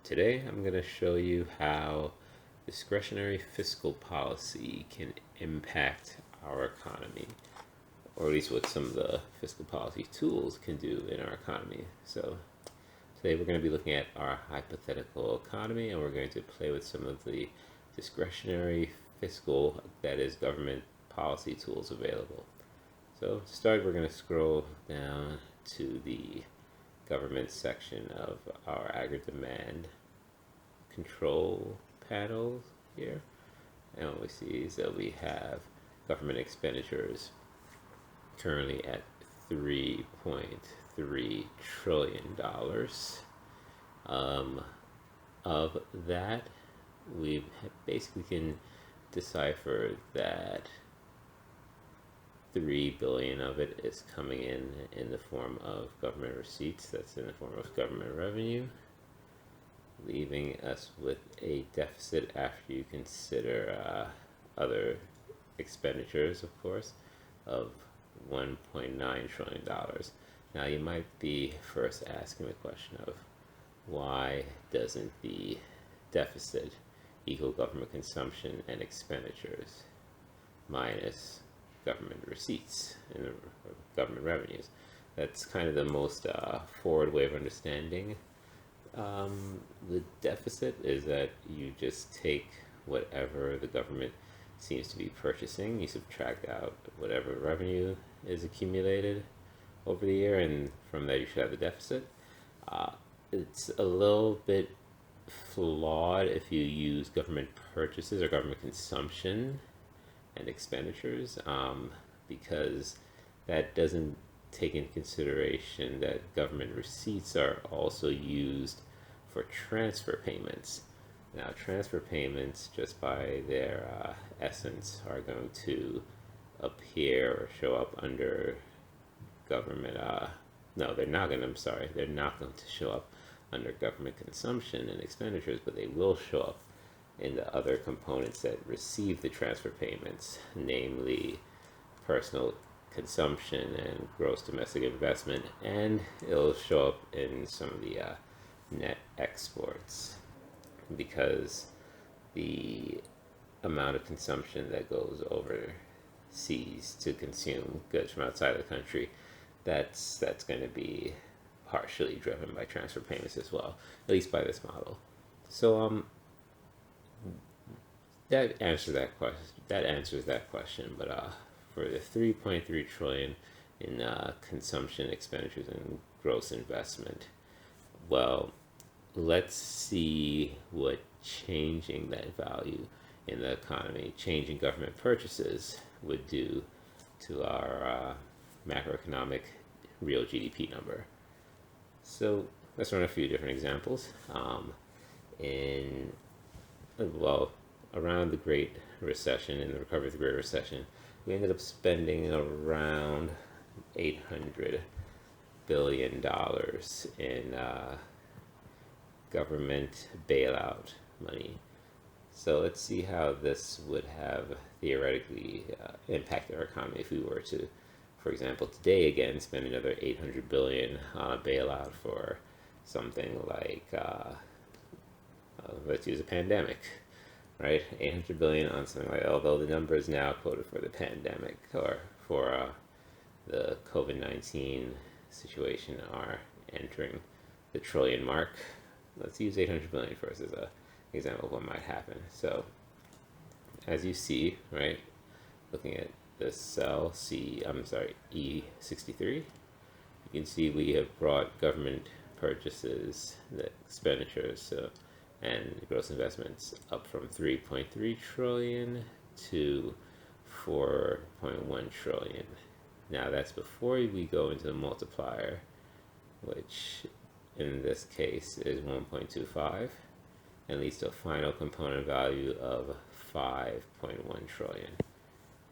Today I'm going to show you how discretionary fiscal policy can impact our economy, or at least what some of the fiscal policy tools can do in our economy. So today we're going to be looking at our hypothetical economy, and we're going to play with some of the discretionary fiscal, that is government policy tools available. So to start, we're going to scroll down to the government section of our aggregate demand control panel here. And what we see is that we have government expenditures currently at $3.3 trillion. Of that, we basically can decipher that 3 billion of it is coming in the form of government receipts. That's in the form of government revenue, leaving us with a deficit after you consider other expenditures, of course, of $1.9 trillion. Now you might be first asking the question of why doesn't the deficit equal government consumption and expenditures minus government receipts and government revenues? That's kind of the most forward way of understanding the deficit, is that you just take whatever the government seems to be purchasing, you subtract out whatever revenue is accumulated over the year, and from that you should have the deficit. It's a little bit flawed if you use government purchases or government consumption and expenditures, because that doesn't take into consideration that government receipts are also used for transfer payments. Now, transfer payments, just by their essence, are going to appear or show up under government. No, they're not going to. I'm sorry, they're not going to show up under government consumption and expenditures, but they will show up in the other components that receive the transfer payments, namely personal consumption and gross domestic investment, and it'll show up in some of the net exports, because the amount of consumption that goes overseas to consume goods from outside the country, that's going to be partially driven by transfer payments as well, at least by this model. So that answers that question. But for the 3.3 trillion in consumption, expenditures, and gross investment, well, let's see what changing that value in the economy, changing government purchases, would do to our macroeconomic real GDP number. So let's run a few different examples. Around the Great Recession, in the recovery of the Great Recession, we ended up spending around $800 billion in government bailout money. So let's see how this would have theoretically impacted our economy if we were to, for example, today again spend another $800 billion on a bailout for something like, let's use a pandemic, right? 800 billion on something like, although the number is now quoted for the pandemic, or for the COVID-19 situation, are entering the trillion mark. Let's use 800 billion first as an example of what might happen. So as you see, right, looking at this cell E63, you can see we have brought government purchases, the expenditures, and gross investments up from 3.3 trillion to 4.1 trillion. Now that's before we go into the multiplier, which in this case is 1.25, and leads to a final component value of 5.1 trillion.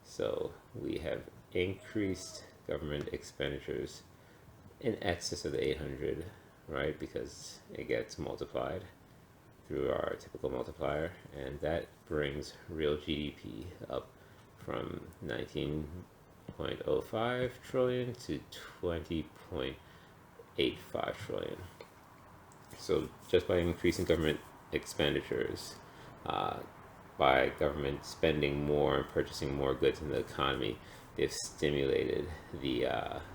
So we have increased government expenditures in excess of the 800, right? Because it gets multiplied through our typical multiplier, and that brings real GDP up from 19.05 trillion to 20.85 trillion. So just by increasing government expenditures, uh, by government spending more and purchasing more goods in the economy, they've stimulated the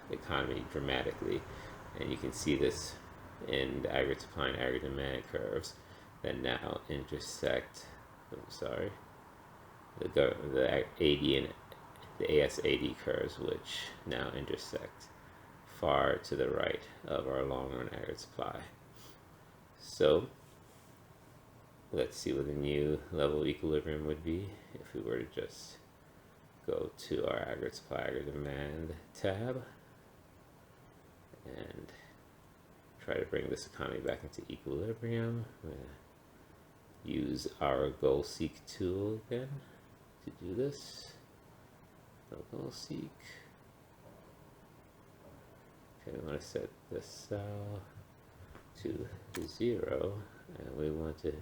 economy dramatically. And you can see this in the aggregate supply and aggregate demand curves that now intersect. I'm sorry, the AD and the ASAD curves, which now intersect far to the right of our long run aggregate supply. So let's see what the new level of equilibrium would be if we were to just go to our aggregate supply, aggregate demand tab and try to bring this economy back into equilibrium. I'm going to use our goal seek tool again to do this. Goal seek. Okay, we want to set this cell to 0 and we want to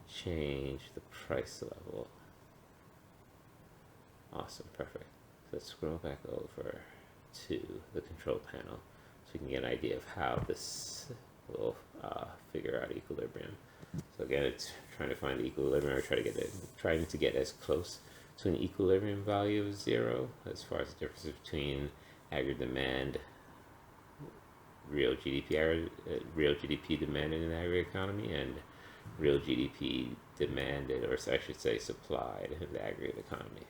change the price level. Awesome, perfect. Let's scroll back over to the control panel so we can get an idea of how this will figure out equilibrium. So again, it's trying to find the equilibrium, or trying to get as close to an equilibrium value of 0 as far as the difference between aggregate demand, real GDP demanded in the aggregate economy, and real GDP demanded, or I should say supplied, in the aggregate economy.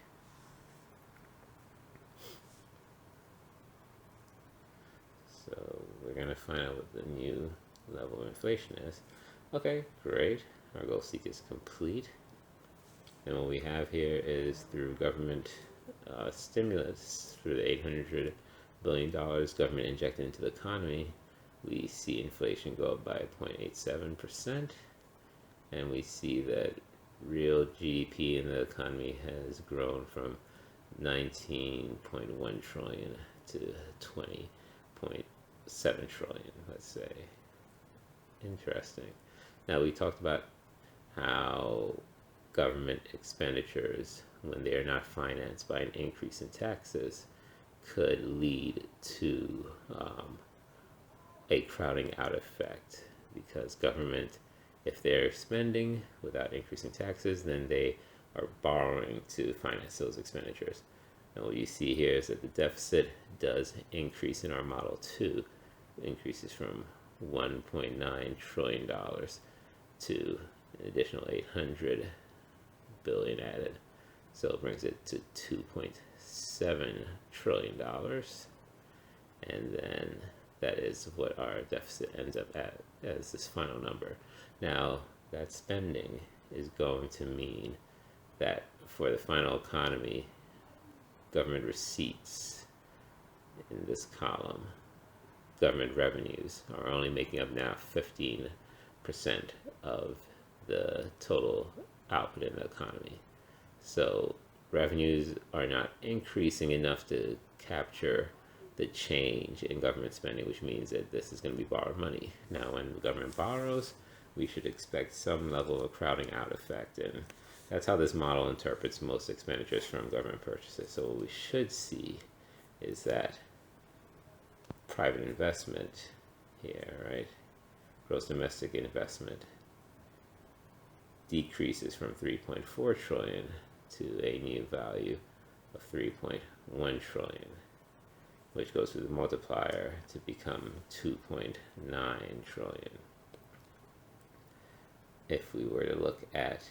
So we're going to find out what the new level of inflation is. Okay, great. Our goal seek is complete. And what we have here is through government stimulus, through the $800 billion government injected into the economy, we see inflation go up by 0.87%. And we see that real GDP in the economy has grown from 19.1 trillion to 20.7 trillion, let's say. Interesting. Now, we talked about how government expenditures, when they are not financed by an increase in taxes, could lead to a crowding out effect, because government, if they're spending without increasing taxes, then they are borrowing to finance those expenditures. And what you see here is that the deficit does increase in our model too. It increases from $1.9 trillion to an additional 800 billion added. So it brings it to $2.7 trillion. And then that is what our deficit ends up at as this final number. Now, that spending is going to mean that for the final economy, government receipts in this column, government revenues, are only making up now 15% of the total output in the economy. So revenues are not increasing enough to capture the change in government spending, which means that this is going to be borrowed money. Now, when the government borrows, we should expect some level of crowding out effect, and that's how this model interprets most expenditures from government purchases. So what we should see is that private investment here, right? Gross domestic investment decreases from 3.4 trillion to a new value of 3.1 trillion, which goes through the multiplier to become 2.9 trillion. If we were to look at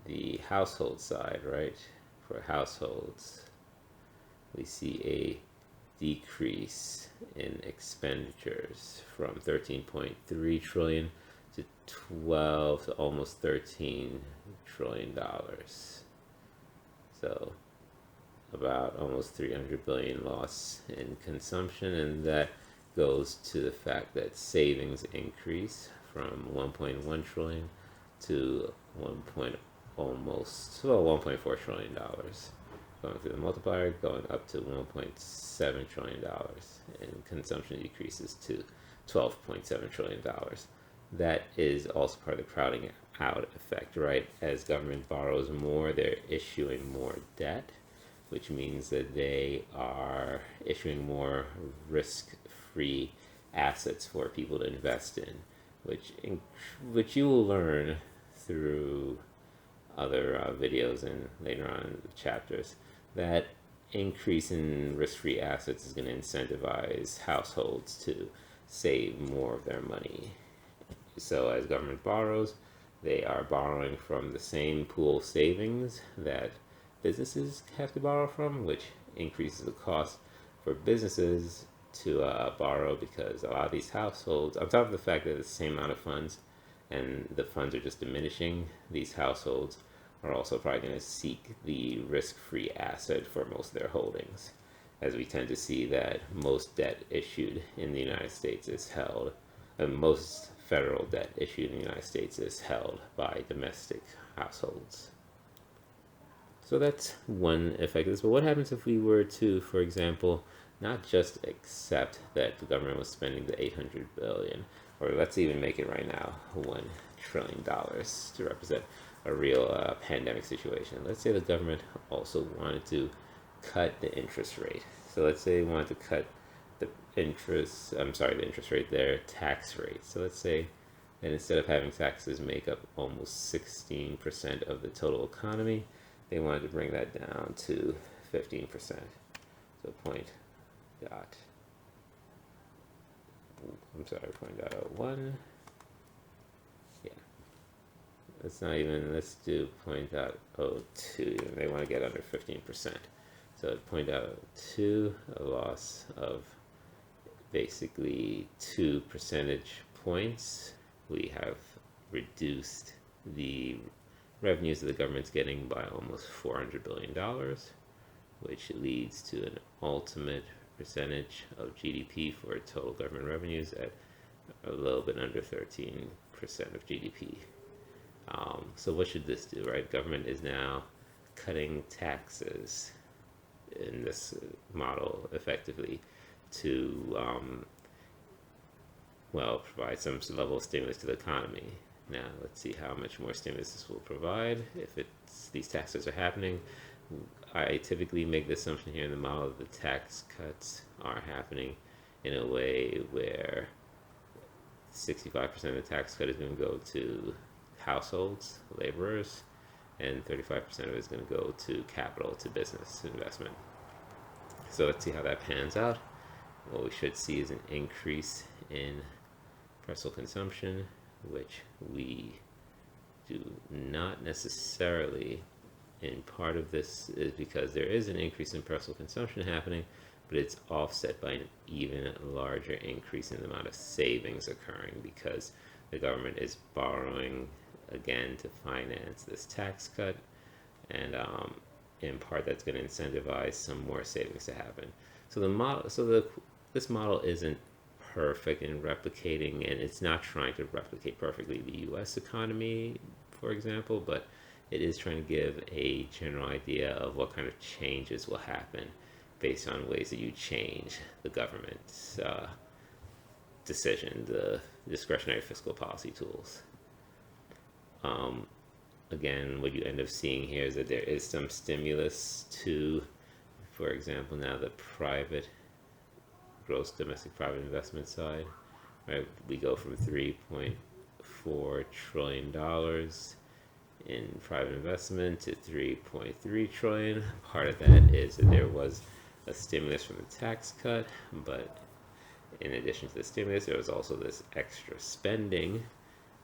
the household side, right, for households, we see a decrease in expenditures from 13.3 trillion to 12 to almost 13 trillion dollars. So about almost 300 billion loss in consumption, and that goes to the fact that savings increase from 1.1 trillion to 1.4 trillion dollars, going through the multiplier, going up to 1.7 trillion dollars, and consumption decreases to 12.7 trillion dollars. That is also part of the crowding out effect, right? As government borrows more, they're issuing more debt, which means that they are issuing more risk-free assets for people to invest in. which which you will learn through other videos and later on in the chapters, that increase in risk-free assets is going to incentivize households to save more of their money. So as government borrows, they are borrowing from the same pool of savings that businesses have to borrow from, which increases the cost for businesses to borrow, because a lot of these households, on top of the fact that it's the same amount of funds and the funds are just diminishing, these households are also probably going to seek the risk-free asset for most of their holdings, as we tend to see that most debt issued in the United States is held, and most federal debt issued in the United States is held by domestic households. So that's one effect of this. But what happens if we were to, for example, not just accept that the government was spending the $800 billion, or let's even make it right now $1 trillion to represent a real pandemic situation. Let's say the government also wanted to cut the interest rate. So let's say they wanted to cut the interest rate, their tax rate. So let's say that instead of having taxes make up almost 16% of the total economy, they wanted to bring that down to 15%. So point dot .01. Yeah. Let's do .02. They want to get under 15%. So at .02, a loss of basically 2 percentage points. We have reduced the revenues that the government's getting by almost $400 billion, which leads to an ultimate percentage of GDP for total government revenues at a little bit under 13% of GDP. So what should this do, right? Government is now cutting taxes in this model effectively to, provide some level of stimulus to the economy. Now, let's see how much more stimulus this will provide. If these taxes are happening, I typically make the assumption here in the model that the tax cuts are happening in a way where 65% of the tax cut is going to go to households, laborers, and 35% of it is going to go to capital, to business investment. So let's see how that pans out. What we should see is an increase in personal consumption, which we do not necessarily. And part of this is because there is an increase in personal consumption happening, but it's offset by an even larger increase in the amount of savings occurring, because the government is borrowing again to finance this tax cut, and in part that's going to incentivize some more savings to happen. So this model isn't perfect in replicating, and it's not trying to replicate perfectly the U.S. economy, for example, but it is trying to give a general idea of what kind of changes will happen based on ways that you change the government's decision, the discretionary fiscal policy tools. Again, what you end up seeing here is that there is some stimulus to, for example, now the private gross domestic private investment side, right? We go from $3.4 trillion in private investment to 3.3 trillion. Part of that is that there was a stimulus from the tax cut, but in addition to the stimulus, there was also this extra spending.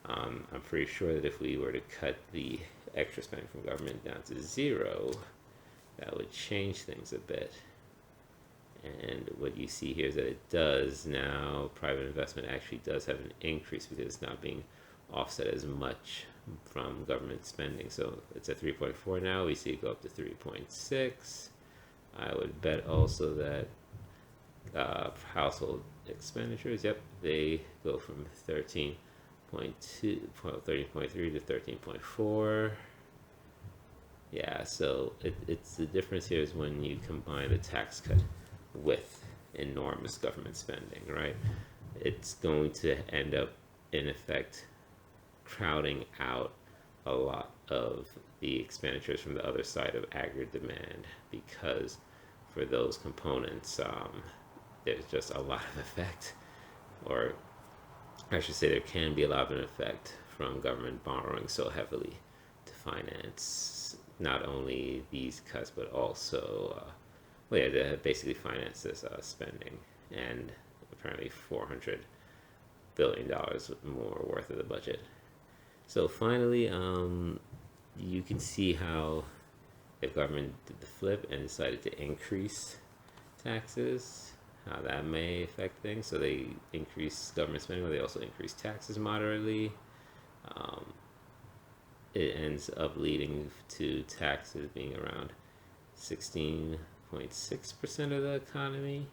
I'm pretty sure that if we were to cut the extra spending from government down to zero, that would change things a bit. And what you see here is that it does now, private investment actually does have an increase because it's not being offset as much from government spending. So it's at 3.4 now. We see it go up to 3.6. I would bet also that household expenditures, they go from 13.3 to 13.4. Yeah, so it's the difference here is when you combine the tax cut with enormous government spending, right? It's going to end up, in effect, crowding out a lot of the expenditures from the other side of aggregate demand, because for those components, there's just a lot of effect, or I should say there can be a lot of an effect from government borrowing so heavily to finance not only these cuts but also, well, yeah, to basically finance this spending and apparently $400 billion more worth of the budget. So finally, you can see how the government did the flip and decided to increase taxes, how that may affect things. So they increase government spending, but they also increase taxes moderately. Um, it ends up leading to taxes being around 16.6% of the economy,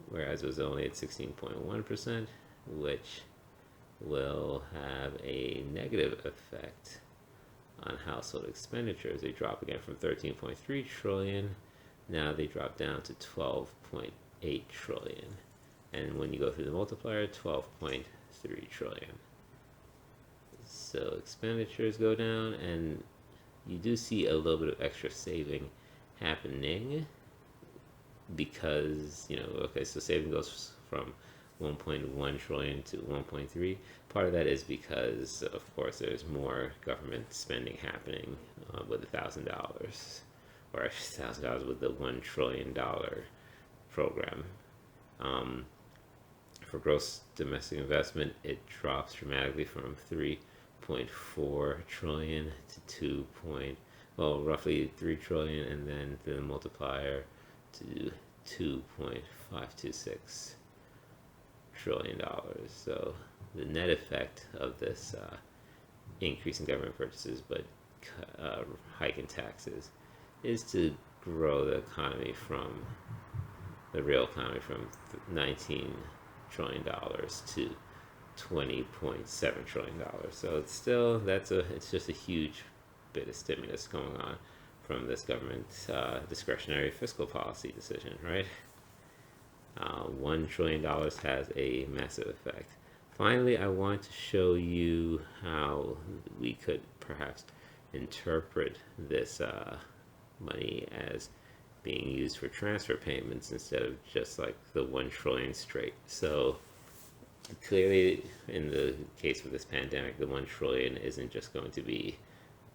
whereas it was only at 16.1%, which will have a negative effect on household expenditures. They drop again from 13.3 trillion. Now they drop down to 12.8 trillion. And when you go through the multiplier, 12.3 trillion. So expenditures go down, and you do see a little bit of extra saving happening because, okay, so saving goes from 1.1 trillion to 1.3. Part of that is because, of course, there's more government spending happening with $1,000, or actually $1,000 with the $1 trillion program. For gross domestic investment, it drops dramatically from 3.4 trillion to roughly 3 trillion, and then the multiplier to 2.526 trillion dollars. So the net effect of this increase in government purchases but hike in taxes is to grow the economy from the real economy from $19 trillion to $20.7 trillion. So it's still it's just a huge bit of stimulus going on from this government discretionary fiscal policy decision, right? $1 trillion has a massive effect. Finally, I want to show you how we could perhaps interpret this money as being used for transfer payments instead of just like the 1 trillion straight. So clearly, in the case of this pandemic, the 1 trillion isn't just going to be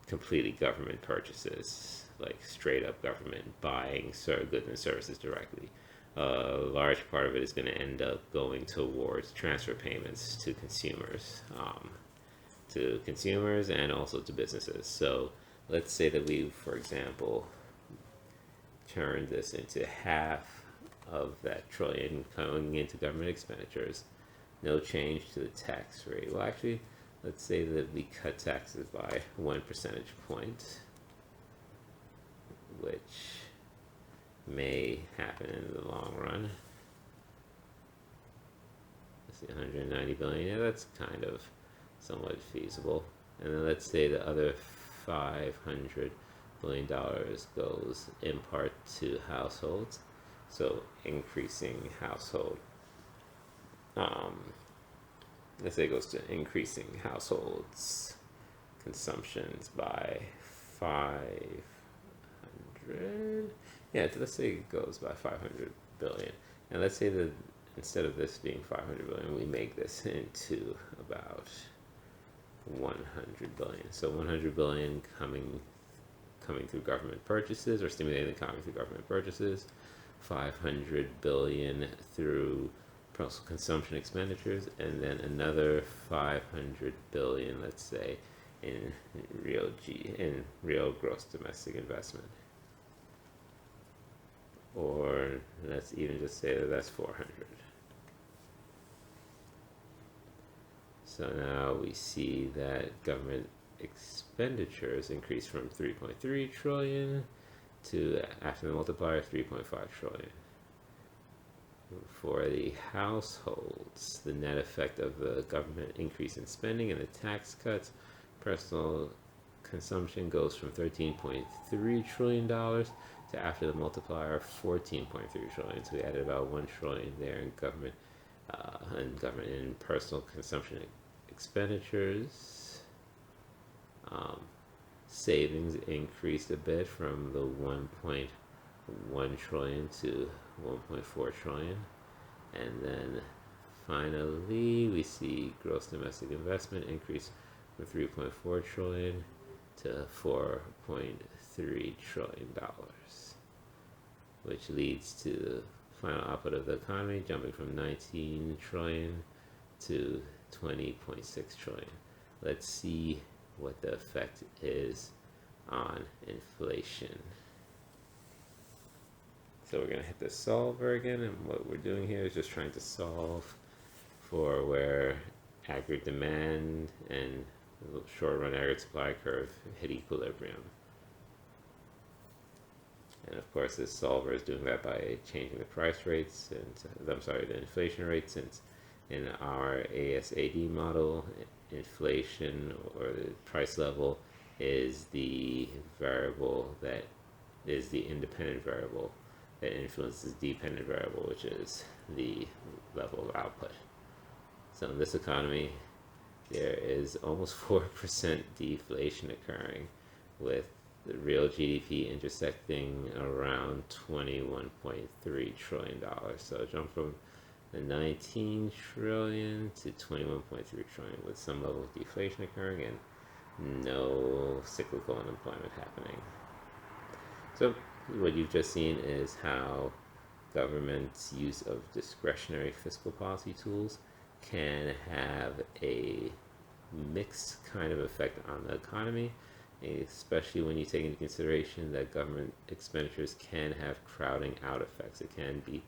completely government purchases, like straight up government buying goods and services directly. A large part of it is going to end up going towards transfer payments to consumers and also to businesses. So let's say that we, for example, turn this into half of that trillion going into government expenditures, no change to the tax rate. Well, actually, let's say that we cut taxes by 1 percentage point, which may happen in the long run. Let's see, 190 billion. Yeah, that's kind of somewhat feasible. And then let's say the other $500 billion goes in part to households. So increasing household, let's say it goes to increasing households consumptions by 500. Yeah, let's say it goes by 500 billion. And let's say that instead of this being 500 billion, we make this into about 100 billion. So 100 billion coming through government purchases, or stimulating the economy through government purchases, 500 billion through personal consumption expenditures, and then another 500 billion, let's say, in real gross domestic investment. Or let's even just say that that's 400. So now we see that government expenditures increased from 3.3 trillion to, after the multiplier, 3.5 trillion. For the households, the net effect of the government increase in spending and the tax cuts, personal consumption goes from $13.3 trillion to, after the multiplier, 14.3 trillion. So we added about 1 trillion there in government in personal consumption expenditures. Savings increased a bit from the 1.1 trillion to 1.4 trillion. And then finally, we see gross domestic investment increase from 3.4 trillion to 4.3 trillion dollars, which leads to the final output of the economy jumping from 19 trillion to 20.6 trillion. Let's see what the effect is on inflation. So we're going to hit the solver again, and what we're doing here is just trying to solve for where aggregate demand and the short run aggregate supply curve hit equilibrium. And of course this solver is doing that by changing the price rates, and the inflation rate, since in our ASAD model, inflation or the price level is the variable that is the independent variable that influences the dependent variable, which is the level of output. So in this economy, there is almost 4% deflation occurring, with the real GDP intersecting around $21.3 trillion. So a jump from the 19 trillion to 21.3 trillion, with some level of deflation occurring and no cyclical unemployment happening. So what you've just seen is how government's use of discretionary fiscal policy tools can have a mixed kind of effect on the economy, especially when you take into consideration that government expenditures can have crowding out effects. It can be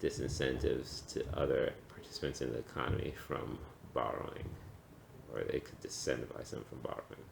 disincentives to other participants in the economy from borrowing, or they could disincentivize them from borrowing.